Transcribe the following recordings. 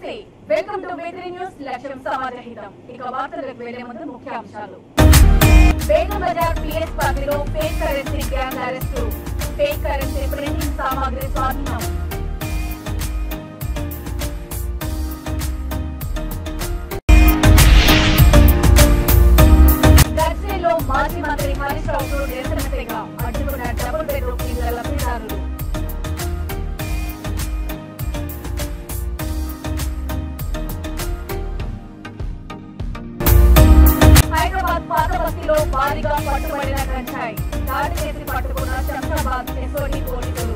నమస్తే welcome to V3 news లక్ష్యం సమాజహితం ఇక వార్తలకు వెళ్లే ముందు ముఖ్యాంశాలు బేగం బజార్ పిఎస్ పరిధిలో fake currency gang arrest fake currency printing సామాగ్రి స్వాధీనం గజ్వేల్లో మాజీ మంత్రి హరీష్ రావుతో నిరసన తెగ అడ్డుకున్న డబుల్ బెడ్రూమ్ ఇళ్ల లబ్ధిదారులు హైదరాబాద్ పాత బస్తీలో భారీగా పట్టుబడిన గంజాయి దాడి చేసి పట్టుకున్న శంషాబాద్ ఎస్ఓటీ పోలీసులు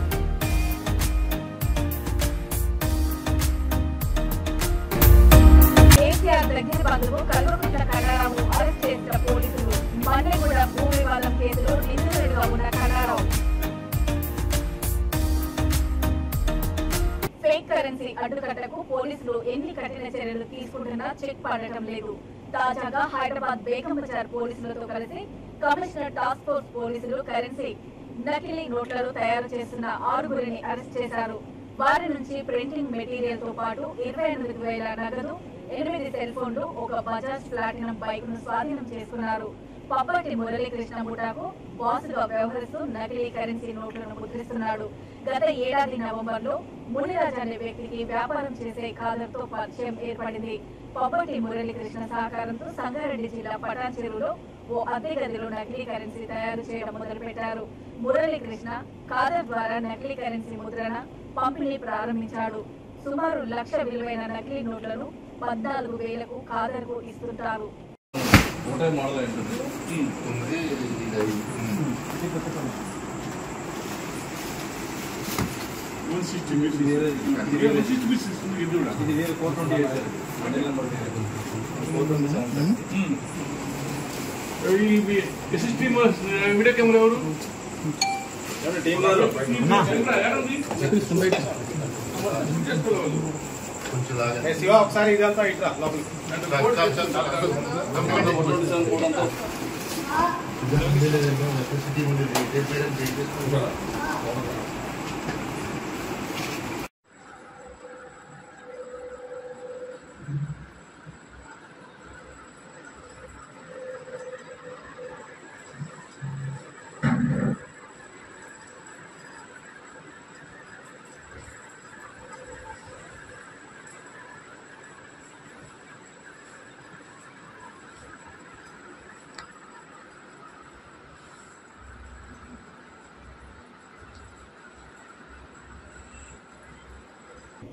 కేసీఆర్ దగ్గర బంధువు కల్వకుంట్ల కన్నారావు అరెస్ట్ చేసిన పోలీసులు మన్నెగూడ భూ వివాదం కేసులో నిందితుడిగా ఉన్న కన్నారావు ఫేక్ కరెన్సీ అడ్డుకట్టకు పోలీసులు ఎన్ని కఠిన చర్యలు తీసుకుంటున్నా చెక్ పడటం లేదు. తాజాగా హైదరాబాద్ బేగం బజార్ పోలీసులతో కలిసి కమిషనర్ టాస్క్ ఫోర్స్ పోలీసులు కరెన్సీ నకిలీ నోట్లను తయారు చేస్తున్న 6గురిని అరెస్ట్ చేశారు. వారి నుంచి ప్రింటింగ్ మెటీరియల్ తో పాటు 28,000 నగదు, 8 సెల్ ఫోన్లు, ఒక బజాజ్ ప్లాటినం బైక్ ను స్వాధీనం చేసుకున్నారు. పప్పటి మురళీకృష్ణ ముఠాకు బాసుగా వ్యవహరిస్తూ నకిలీ కరెన్సీ నోట్లను ముద్రిస్తున్నాడు. గత ఏడాది నవంబర్లో మునిరాజ్ అనే వ్యక్తికి వ్యాపారం చేసే ఖాదర్తో పరిచయం ఏర్పడింది. పప్పటి మురళీకృష్ణ సహకారంతో సంగారెడ్డి జిల్లా పటాన్ చెరువులో ఓ అద్దె గదిలో నకిలీ కరెన్సీ తయారు చేయడం మొదలుపెట్టారు. మురళీకృష్ణ ఖాదర్ ద్వారా నకిలీ కరెన్సీ ముద్రణ, పంపిణీ ప్రారంభించాడు. సుమారు 1,00,000 విలువైన నకిలీ నోట్లను 14,000కు ఖాదర్ కు ఇస్తుంటారు. వీడియో కెమెరా ఎవరు శివ ఒకసారి ఇదంతా ఇట్లా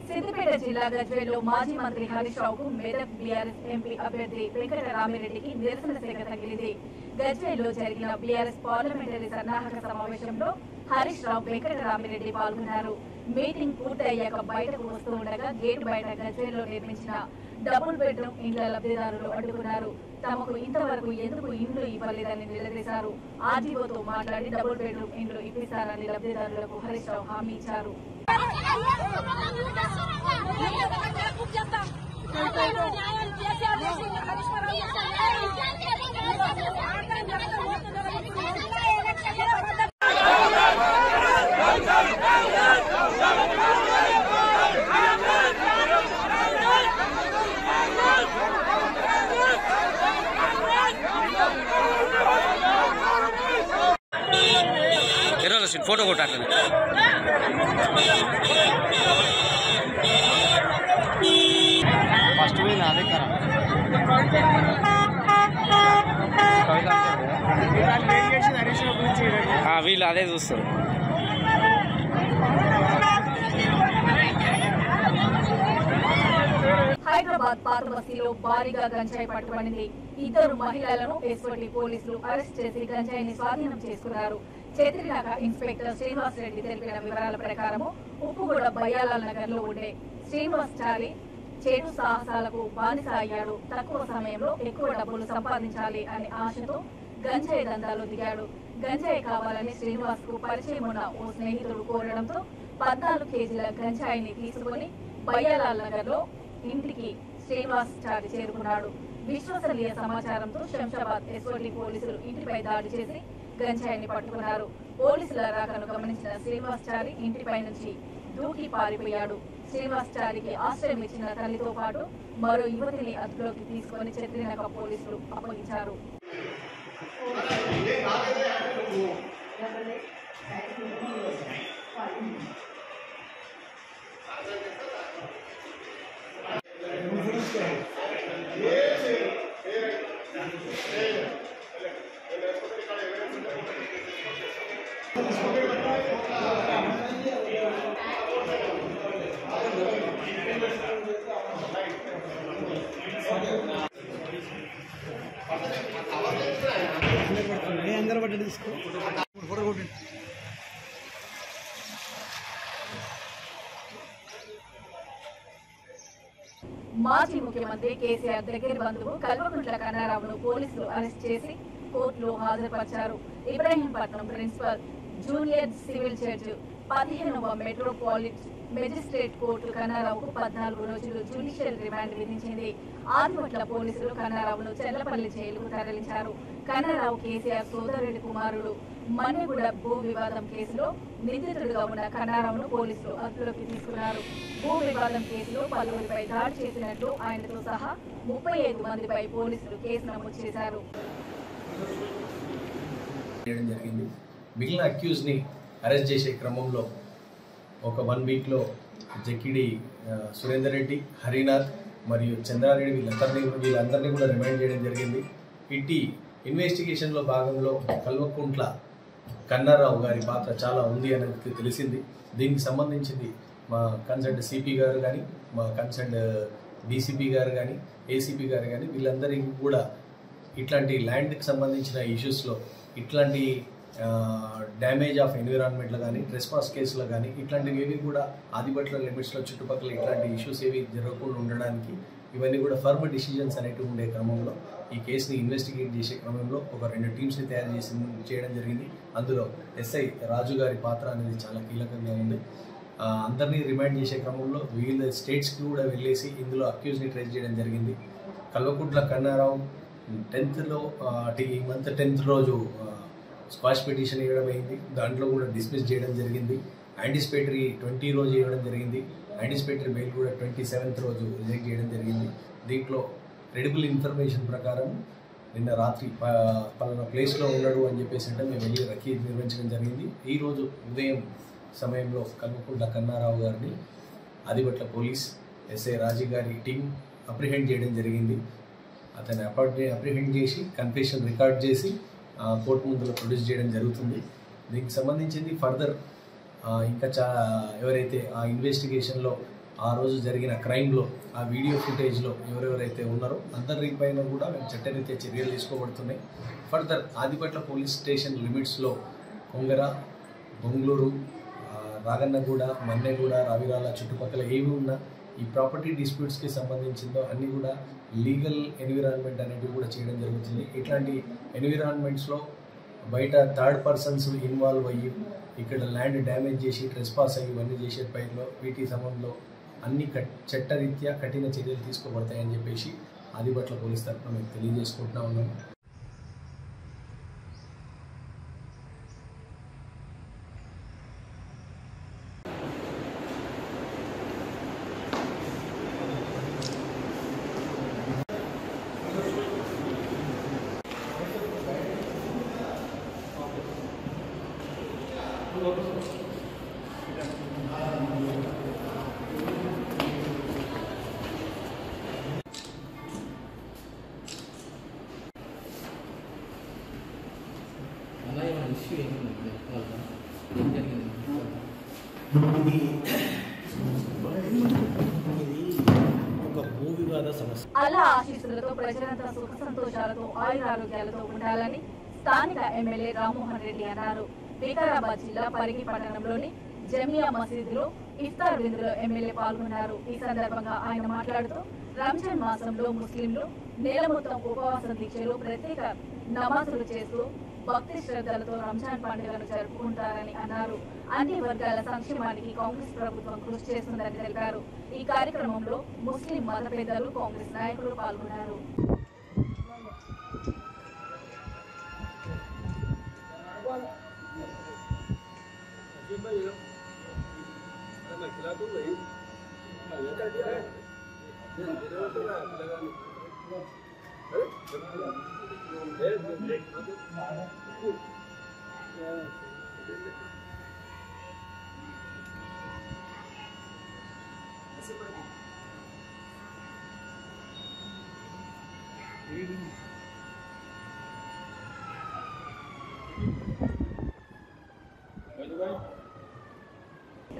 సిద్దిపేట జిల్లా గజ్వేల్లో మాజీ మంత్రి హరీష్ రావుకు మెదక్ బీఆర్ఎస్ ఎంపీ అభ్యర్థి వెంకటరామిరెడ్డికి నిరసన సేవ తగిలింది. గజ్వేల్లో జరిగిన బీఆర్ఎస్ పార్లమెంటరీ సన్నాహక సమావేశంలో హరీష్ రావు, వెంకటరామిరెడ్డి పాల్గొన్నారు. మీటింగ్ పూర్తయ్యాక బయటకు వస్తూ ఉండగా గేటు బయట గజ్వేల్లో నిర్మించిన డబుల్ బెడ్రూమ్ ఇండ్ల లబ్ధిదారులు అడ్డుకున్నారు. తమకు ఇంతవరకు ఎందుకు ఇండ్లు ఇవ్వలేదని నిలదీశారు. ఆర్డీఓతో మాట్లాడి డబుల్ బెడ్రూమ్ ఇండ్లు ఇప్పిస్తారని లబ్ధిదారులకు హరీష్ రావు హామీ ఇచ్చారు. फोटो कोटा फस्ट भी ना వీళ్ళు అదే చూస్తారు. హైదరాబాద్ పాత బస్తీలో భారీగా గంజాయి పట్టుబడింది. 2 మహిళలను ఎస్ఓటీ పోలీసులు అరెస్ట్ చేసి గంజాయిని స్వాధీనం చేసుకున్నారు. చేతిరినాక ఇన్స్పెక్టర్ శ్రీనివాస్ రెడ్డి తెలిపిన వివరాల ప్రకారం ఉప్పుగూడ బయ్యాలాల్ నగర్ లో ఉండే శ్రీనివాస్ చారి చేటు సాహసాలకు బానిస అయ్యాడు. తక్కువ సమయంలో ఎక్కువ డబ్బులు సంపాదించాలి అనే ఆశతో గంజాయి దందాలో దిగాడు. గంజాయి కావాలని శ్రీనివాస్ కు పరిచయం ఉన్న ఓ స్నేహితుడు కోరడంతో 14 కేజీల గంజాయిని తీసుకుని బయ్యాలాల్ నగర్ లో ఇంటికి శ్రీనివాస్ చారి చేరుకున్నాడు. విశ్వసనీయ సమాచారంతో శంషాబాద్ ఎస్ఓటీ పోలీసులు ఇంటిపై దాడి చేసి గంజాయిని పట్టుకున్నారు. పోలీసుల రాకను గమనించిన శ్రీనివాస్ చారి ఇంటిపై నుంచి దూకి పారిపోయాడు. శ్రీనివాసచారికి ఆశ్రయం ఇచ్చిన తల్లితో పాటు మరో యువతిని అదుపులోకి తీసుకుని చత్రినగర్ పోలీసులు అప్పగించారు. अंदर बटन इसको फोटो फोटो మాజీ ముఖ్యమంత్రి కేసీఆర్ దగ్గర బంధువు కల్వకుంట్ల కన్నారావును పోలీసులు అరెస్ట్ చేసి కోర్టులో హాజరుపరిచారు. Ibrahimpatnam principal junior civil judge 15వ మెట్రోపాలిటన్ మెజిస్ట్రేట్ కోర్టు కన్నారావుకు 14 రోజులు జ్యుడిషియల్ రిమాండ్ విధించింది. ఆదిపట్ల పోలీసులు కన్నారావును చెర్లపల్లి జైలుకు తరలించారు. కన్నారావు కేసీఆర్ సోదరుడి కుమారుడు మన్నెగూడ భూ వివాదం కేసులో నిందితుడిగా ఉన్న కన్నారావును పోలీసులు అదుపులోకి తీసుకున్నారు. భూ వివాదం కేసులో పలువురిపై దాడి చేసినట్లు ఆయనతో సహా 35 మందిపై పోలీసులు కేసు నమోదు చేశారు. మిగిలిన అక్యూజ్ని అరెస్ట్ చేసే క్రమంలో ఒక 1 వీక్లో జక్కిడి సురేందర్ రెడ్డి, హరినాథ్ మరియు చంద్రారెడ్డి వీళ్ళందరినీ కూడా రిమైండ్ చేయడం జరిగింది. ఇట్టి ఇన్వెస్టిగేషన్లో భాగంలో కల్వకుంట్ల కన్నారావు గారి పాత్ర చాలా ఉంది అనేది తెలిసింది. దీనికి సంబంధించింది మా కన్సర్న్ సిపి గారు కానీ, మా కన్సర్న్ డీసీపీ గారు కానీ, ఏసీపీ గారు కానీ వీళ్ళందరికీ కూడా ఇట్లాంటి ల్యాండ్కి సంబంధించిన ఇష్యూస్లో ఇట్లాంటి డ్యామేజ్ ఆఫ్ ఎన్విరాన్మెంట్లో కానీ, ట్రెస్పాస్ కేసులో కానీ ఇట్లాంటివి ఏవి కూడా ఆదిపట్ల లిమిట్స్లో చుట్టుపక్కల ఇట్లాంటి ఇష్యూస్ ఏవి జరగకుండా ఉండడానికి ఇవన్నీ కూడా ఫర్మ్ డిసిజన్స్ అనేటివి ఉండే క్రమంలో ఈ కేసుని ఇన్వెస్టిగేట్ చేసే క్రమంలో ఒక 2 టీమ్స్ని తయారు చేయడం జరిగింది. అందులో ఎస్ఐ రాజు గారి పాత్ర అనేది చాలా కీలకంగా ఉంది. అందరినీ రిమైండ్ చేసే క్రమంలో వివిధ స్టేట్స్కి కూడా వెళ్ళేసి ఇందులో అక్యూజ్ని ట్రేస్ చేయడం జరిగింది. కల్వకుంట్ల కన్నారావు 10th ఈ మంత్ 10th రోజు స్క్వాష్ పిటిషన్ ఇవ్వడం అయింది. దాంట్లో కూడా డిస్మిస్ చేయడం జరిగింది. యాంటిసిపేటరీ 20 రోజు ఇవ్వడం జరిగింది. యాంటిసిపేటరీ బెయిల్ కూడా 27th రోజు రిజెక్ట్ చేయడం జరిగింది. దీంట్లో క్రెడిబుల్ ఇన్ఫర్మేషన్ ప్రకారం నిన్న రాత్రి పలానా ప్లేస్లో ఉన్నాడు అని చెప్పేసి అంటే మేము వెళ్ళి రకీ నిర్వహించడం జరిగింది. ఈరోజు ఉదయం సమయంలో కల్వకుంట్ల కన్నారావు గారిని ఆదిపట్ల పోలీస్ ఎస్ఐ రాజీ గారి టీం అప్రిహెండ్ చేయడం జరిగింది. అతన్ని అప్రిహెండ్ చేసి కన్ఫెషన్ రికార్డ్ చేసి కోర్టు ముందులో ప్రొడ్యూస్ చేయడం జరుగుతుంది. దీనికి సంబంధించింది ఫర్దర్ ఇంకా ఎవరైతే ఆ ఇన్వెస్టిగేషన్లో ఆ రోజు జరిగిన క్రైమ్లో ఆ వీడియో ఫుటేజ్లో ఎవరెవరైతే ఉన్నారో అందరిపైన కూడా మేము చట్టరీత్యా చర్యలు తీసుకోబడుతున్నాయి. ఫర్దర్ ఆదిపట్ల పోలీస్ స్టేషన్ లిమిట్స్లో కొంగర, బొంగళూరు, రాగన్నగూడ, మన్నెగూడ, రావిరాల చుట్టుపక్కల ఏవి ఉన్నా ఈ ప్రాపర్టీ డిస్ప్యూట్స్కి సంబంధించిందో అన్నీ కూడా లీగల్ ఎన్విరాన్మెంట్ అనేటివి కూడా చేయడం జరుగుతుంది. ఇట్లాంటి ఎన్విరాన్మెంట్స్లో బయట థర్డ్ పర్సన్స్ ఇన్వాల్వ్ అయ్యి ఇక్కడ ల్యాండ్ డ్యామేజ్ చేసి ట్రెస్పాస్ అయ్యి ఇవన్నీ చేసే పైలో వీటి సంబంధంలో అన్ని చట్టరీత్యా కఠిన చర్యలు తీసుకోబడతాయని చెప్పేసి ఆదిపట్ల పోలీస్ తరఫున మేము తెలియజేసుకుంటూ ఉన్నాము. అల్లా ఆశీస్సులతో ప్రజలంతా సుఖ సంతోషాలతో ఆయురారోగ్యాలతో ఉండాలని స్థానిక ఎమ్మెల్యే రామ్మోహన్ రెడ్డి అన్నారు. వికారాబాద్ జిల్లా పరిగి పట్టణంలోని జమియా మసీదులో ఇఫ్తార్ విందులో ఎమ్మెల్యే పాల్గొన్నారు. ఈ సందర్భంగా ఆయన మాట్లాడుతూ రంజాన్ మాసంలో ముస్లింలు నెల మొత్తం ఉపవాస దీక్షలు ప్రత్యేక నమాజులు చేస్తూ భక్తి శ్రద్ధలతో రంజాన్ పండుగను జరుపుకుంటారని అన్నారు. అన్ని వర్గాల సంక్షేమానికి కాంగ్రెస్ ప్రభుత్వం కృషి చేస్తుందని తెలిపారు. ఈ కార్యక్రమంలో ముస్లిం మత పెద్దలు, కాంగ్రెస్ నాయకులు పాల్గొన్నారు.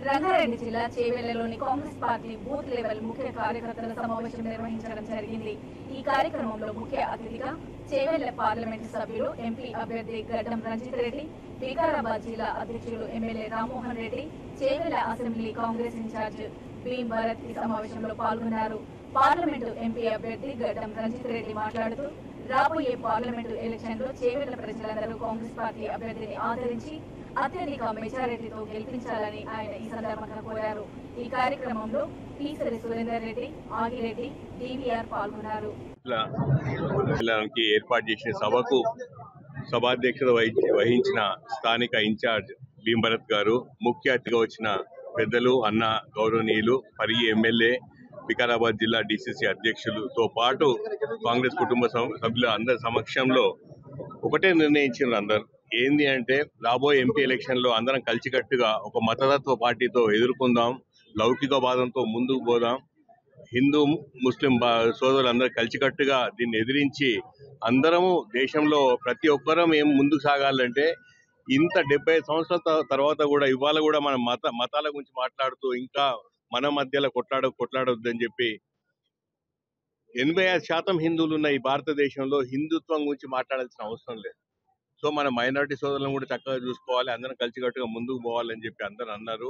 రంగారెడ్డి జిల్లా చేవెళ్లలోని కాంగ్రెస్ పార్టీ బూత్ లెవెల్ ముఖ్య కార్యకర్తల సమావేశం నిర్వహించడం జరిగింది. ఈ కార్యక్రమంలో ముఖ్య అతిథిగా చేవెళ్ల పార్లమెంటు సభ్యులు ఎంపీ అభ్యర్థి గడ్డం రంజిత్ రెడ్డి, వికారాబాద్ జిల్లా అధ్యక్షులు MLA Rammohan Reddy, Chevella assembly Congress in-charge Bheem Bharat ఈ సమావేశంలో పాల్గొన్నారు. పార్లమెంటు ఎంపీ అభ్యర్థి గడ్డం రంజిత్ రెడ్డి మాట్లాడుతూ రాబోయే పార్లమెంటు ఎలక్షన్ లో చేవెళ్ల ప్రజలందరూ కాంగ్రెస్ పార్టీ అభ్యర్థిని ఆదరించి అత్యధిక మెజారిటీతో గెలిపించాలని ఆయన ఈ సందర్భంగా కోరారు. ఈ కార్యక్రమంలో పీసరి సురేందర్ రెడ్డి, ఆగిరెడ్డి, డివిఆర్ పాల్గొన్నారు. ఏర్పాటు చేసిన సభకు సభాధ్యక్షత వహించిన స్థానిక ఇన్ఛార్జ్ భీమ్ భరత్ గారు, ముఖ్య అతిథిగా వచ్చిన పెద్దలు అన్న గౌరవనీయులు పరిగి ఎమ్మెల్యే, వికారాబాద్ జిల్లా డిసిసి అధ్యక్షులతో పాటు కాంగ్రెస్ కుటుంబ సభ్యుల అందరి సమక్షంలో ఒకటే నిర్ణయించారు. అందరు ఏంది అంటే రాబోయే ఎంపీ ఎలక్షన్లో అందరం కలిసికట్టుగా ఒక మతతత్వ పార్టీతో ఎదుర్కొందాం, లౌకికవాదంతో ముందుకు పోదాం, హిందూ ముస్లిం సోదరులందరూ కలిసికట్టుగా దీన్ని ఎదిరించి అందరము దేశంలో ప్రతి ఒక్కరం ఏం ముందుకు సాగాలంటే ఇంత 75 సంవత్సరాల తర్వాత కూడా ఇవాళ కూడా మన మతాల గురించి మాట్లాడుతూ ఇంకా మన మధ్యలో కొట్లాడొద్దని చెప్పి 85% హిందువులు ఉన్న ఈ భారతదేశంలో హిందుత్వం గురించి మాట్లాడాల్సిన అవసరం లేదు. సో మన మైనారిటీ సోదరులను కూడా చక్కగా చూసుకోవాలి, అందరం కలిసికట్టుగా ముందుకు పోవాలని చెప్పి అందరూ అన్నారు.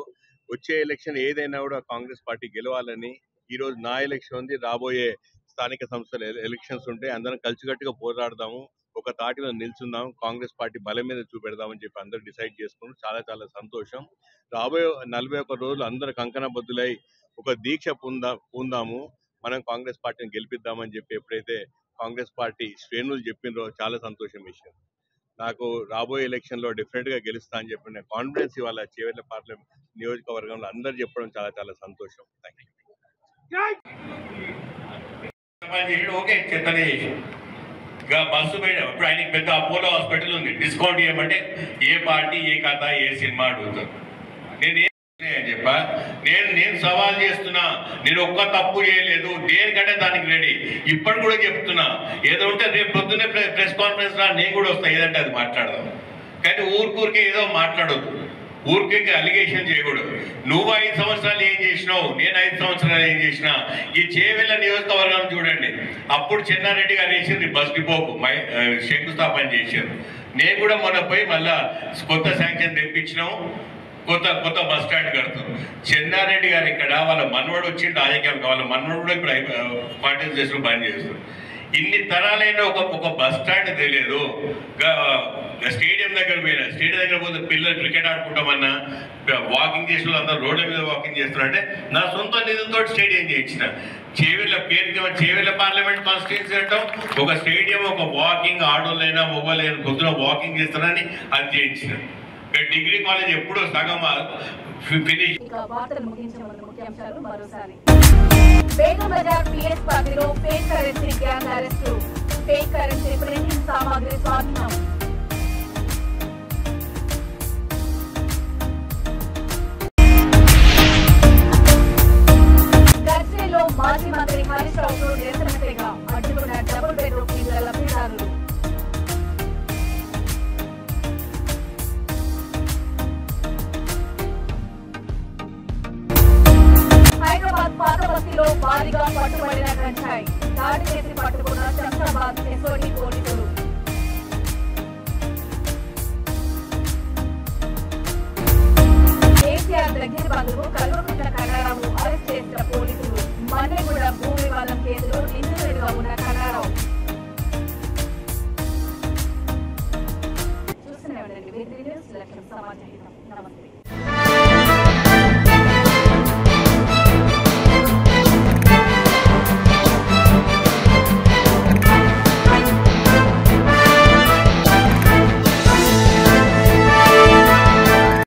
వచ్చే ఎలక్షన్ ఏదైనా కూడా కాంగ్రెస్ పార్టీ గెలవాలని, ఈరోజు నా ఎలక్షన్ ఉంది, రాబోయే స్థానిక సంస్థల ఎలక్షన్స్ ఉంటే అందరం కలిసికట్టుగా పోరాడదాము, ఒక తాటిలో నిల్చుందాం, కాంగ్రెస్ పార్టీ బలం మీద చూపెడదామని చెప్పి అందరూ డిసైడ్ చేసుకున్నాం. చాలా చాలా సంతోషం. రాబోయే 41 రోజులు అందరూ కంకణబద్దులై ఒక దీక్ష పూందాము, మనం కాంగ్రెస్ పార్టీని గెలిపిద్దామని చెప్పి ఎప్పుడైతే కాంగ్రెస్ పార్టీ శ్రేణులు చెప్పినరో చాలా సంతోషం విషయం. నాకు రాబోయే ఎలక్షన్లో డెఫినెట్గా గెలుస్తా అని చెప్పిన కాన్ఫిడెన్స్ ఇవాళ చేవెళ్ల పార్లమెంట్ నియోజకవర్గంలో అందరు చెప్పడం చాలా చాలా సంతోషం. Thank you. ఓకే చెత్తనే చేసి ఇంకా బస్సు ఇప్పుడు ఆయనకి పెద్ద అపోలో హాస్పిటల్ ఉంది, డిస్కౌంట్ ఇవ్వమంటే ఏ పార్టీ ఏ కథ ఏ సినిమా అడుగుతారు. నేను చెప్పా, నేను సవాల్ చేస్తున్నా, నేను ఒక్క తప్పు చేయలేదు, దేనికంటే దానికి రెడీ. ఇప్పటి కూడా చెప్తున్నా, ఏదో ఉంటే రేపు పొద్దున్నే ప్రెస్ కాన్ఫరెన్స్ రా, నేను కూడా వస్తా, ఏదంటే అది మాట్లాడదాం. కానీ ఊరికే ఏదో మాట్లాడొద్దు, ఊరికే అలిగేషన్ చేయకూడదు. నువ్వు 5 సంవత్సరాలు ఏం చేసినావు, నేను 5 సంవత్సరాలు ఏం చేసినా. ఈ చేవెళ్ల నియోజకవర్గం చూడండి, అప్పుడు చెన్నారెడ్డి గారు వేసింది బస్ డిపోకు శంకుస్థాపన చేశారు. నేను కూడా మొన్న పోయి మళ్ళా కొత్త శాంక్షన్ తెప్పించినాము, కొత్త బస్ స్టాండ్ కడతారు. చెన్నారెడ్డి గారు ఇక్కడ వాళ్ళ మనవడు వచ్చి రాజకీయాలకు, వాళ్ళ మనవడు కూడా ఇప్పుడు పార్టీలు చేసుకుని బంద్ చేస్తారు. ఇన్ని తరాలైన ఒక బస్ స్టాండ్ తెలియదు. స్టేడియం దగ్గర పోయినా, స్టేడియం దగ్గర పోతే పిల్లలు క్రికెట్ ఆడుకుంటామన్నా, వాకింగ్ చేసిన వాళ్ళు అందరూ రోడ్ల మీద వాకింగ్ చేస్తున్నారంటే నా సొంత నిధులతో స్టేడియం చేయించిన. చేవెళ్ల పేరుకి చేవెళ్ల పార్లమెంట్ కాన్స్టిట్యూన్సీ అంటాం, ఒక స్టేడియం, ఒక వాకింగ్, ఆడోళ్ళైనా మొబైల్ పొద్దున వాకింగ్ చేస్తారని అది చేయించిన. డిగ్రీ కాలేజ్ ఎప్పుడో సగం ఫినిష్. బేగం బజార్ పిఎస్ పరిధిలో fake currency gang arrest, fake currency printing సామాగ్రి స్వాధీనం. గజ్వేల్లో మాజీ మంత్రి హరీష్ రావుతో నిరసనగా అడ్డుకున్న డబుల్ బెడ్రూమ్ ఇళ్ల లబ్ధిదారులు. హైదరాబాద్ పాత బస్తీలో భారీగా పట్టుబడిన గంజాయి, దాడి చేసి పట్టుకున్న శంషాబాద్ ఎస్ఓటీ పోలీసులు. కేసీఆర్ దగ్గర బంధువు కల్వకుంట్ల కన్నారావు అరెస్ట్ చేసిన పోలీసులు. మన్నెగూడ భూ